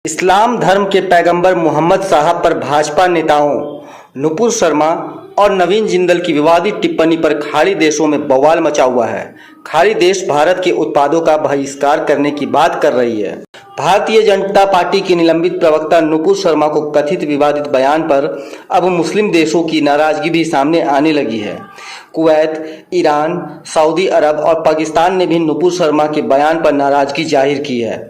इस्लाम धर्म के पैगंबर मोहम्मद साहब पर भाजपा नेताओं नुपुर शर्मा और नवीन जिंदल की विवादित टिप्पणी पर खाड़ी देशों में बवाल मचा हुआ है। खाड़ी देश भारत के उत्पादों का बहिष्कार करने की बात कर रही है। भारतीय जनता पार्टी की निलंबित प्रवक्ता नुपुर शर्मा को कथित विवादित बयान पर अब मुस्लिम देशों की नाराजगी भी सामने आने लगी है। कुवैत, ईरान, सऊदी अरब और पाकिस्तान ने भी नुपुर शर्मा के बयान पर नाराजगी जाहिर की है।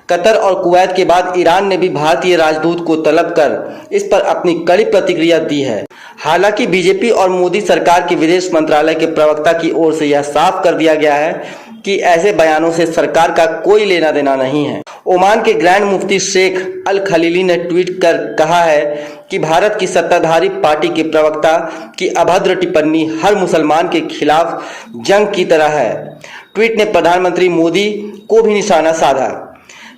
कतर और कुवैत के बाद ईरान ने भी भारतीय राजदूत को तलब कर इस पर अपनी कड़ी प्रतिक्रिया दी है। हालांकि बीजेपी और मोदी सरकार के विदेश मंत्रालय के प्रवक्ता की ओर से यह साफ कर दिया गया है कि ऐसे बयानों से सरकार का कोई लेना देना नहीं है। ओमान के ग्रैंड मुफ्ती शेख अल खलीली ने ट्वीट कर कहा है कि भारत की सत्ताधारी पार्टी के प्रवक्ता की अभद्र टिप्पणी हर मुसलमान के खिलाफ जंग की तरह है। ट्वीट ने प्रधानमंत्री मोदी को भी निशाना साधा।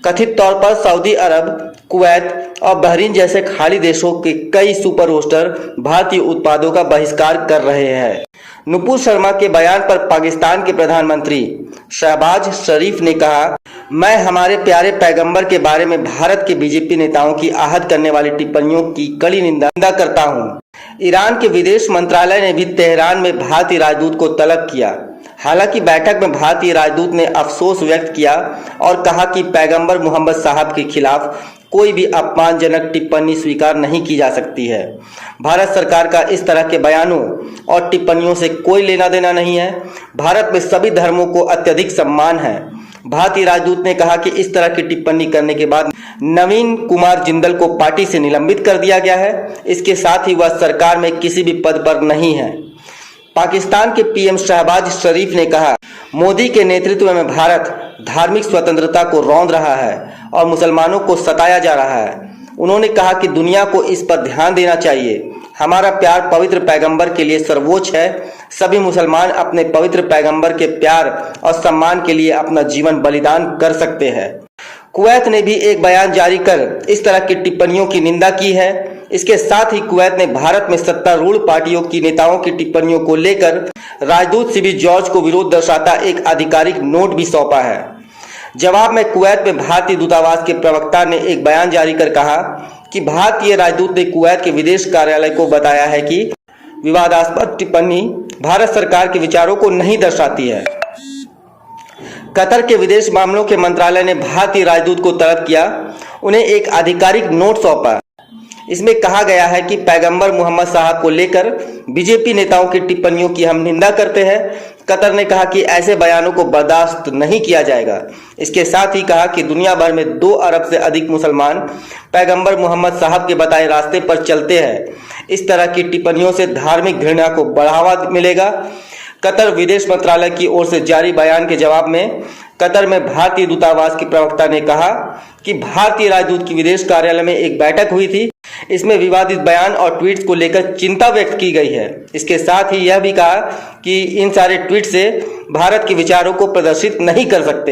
कथित तौर पर सऊदी अरब, कुवैत और बहरीन जैसे खाड़ी देशों के कई सुपर होस्टर भारतीय उत्पादों का बहिष्कार कर रहे हैं। नुपुर शर्मा के बयान पर पाकिस्तान के प्रधानमंत्री शहबाज शरीफ ने कहा, मैं हमारे प्यारे पैगंबर के बारे में भारत के बीजेपी नेताओं की आहत करने वाली टिप्पणियों की कड़ी निंदा करता हूं। ईरान के विदेश मंत्रालय ने भी तेहरान में भारतीय राजदूत को तलब किया। हालांकि बैठक में भारतीय राजदूत ने अफसोस व्यक्त किया और कहा कि पैगंबर मोहम्मद साहब के खिलाफ कोई भी अपमानजनक टिप्पणी स्वीकार नहीं की जा सकती है। भारत सरकार का इस तरह के बयानों और टिप्पणियों से कोई लेना देना नहीं है। भारत में सभी धर्मों को अत्यधिक सम्मान है। भारतीय राजदूत ने कहा कि इस तरह की टिप्पणी करने के बाद नवीन कुमार जिंदल को पार्टी से निलंबित कर दिया गया है। इसके साथ ही वह सरकार में किसी भी पद पर नहीं है। पाकिस्तान के पीएम शहबाज शरीफ ने कहा, मोदी के नेतृत्व में भारत धार्मिक स्वतंत्रता को रौंद रहा है और मुसलमानों को सताया जा रहा है। उन्होंने कहा कि दुनिया को इस पर ध्यान देना चाहिए। हमारा प्यार पवित्र पैगंबर के लिए सर्वोच्च है। सभी मुसलमान अपने पवित्र पैगंबर के प्यार और सम्मान के लिए अपना जीवन बलिदान कर सकते हैं। कुवैत ने भी एक बयान जारी कर इस तरह की टिप्पणियों की निंदा की है। इसके साथ ही कुवैत ने भारत में सत्तारूढ़ पार्टियों की नेताओं की टिप्पणियों को लेकर राजदूत सीबी जॉर्ज को विरोध दर्शाता एक आधिकारिक नोट भी सौंपा है। जवाब में कुवैत में भारतीय दूतावास के प्रवक्ता ने एक बयान जारी कर कहा कि भारतीय राजदूत ने कुवैत के विदेश कार्यालय को बताया है कि विवादास्पद टिप्पणी भारत सरकार के विचारों को नहीं दर्शाती है। कतर के विदेश मामलों के मंत्रालय ने भारतीय राजदूत को तलब किया, उन्हें एक आधिकारिक नोट सौंपा। इसमें कहा गया है कि पैगंबर मोहम्मद साहब को लेकर बीजेपी नेताओं की टिप्पणियों की हम निंदा करते हैं। कतर ने कहा कि ऐसे बयानों को बर्दाश्त नहीं किया जाएगा। इसके साथ ही कहा कि दुनिया भर में 2 अरब से अधिक मुसलमान पैगंबर मोहम्मद साहब के बताए रास्ते पर चलते हैं। इस तरह की टिप्पणियों से धार्मिक घृणा को बढ़ावा मिलेगा। कतर विदेश मंत्रालय की ओर से जारी बयान के जवाब में कतर में भारतीय दूतावास के प्रवक्ता ने कहा कि भारतीय राजदूत की विदेश कार्यालय में एक बैठक हुई थी। इसमें विवादित बयान और ट्वीट्स को लेकर चिंता व्यक्त की गई है। इसके साथ ही यह भी कहा कि इन सारे ट्वीट से भारत के विचारों को प्रदर्शित नहीं कर सकते हैं।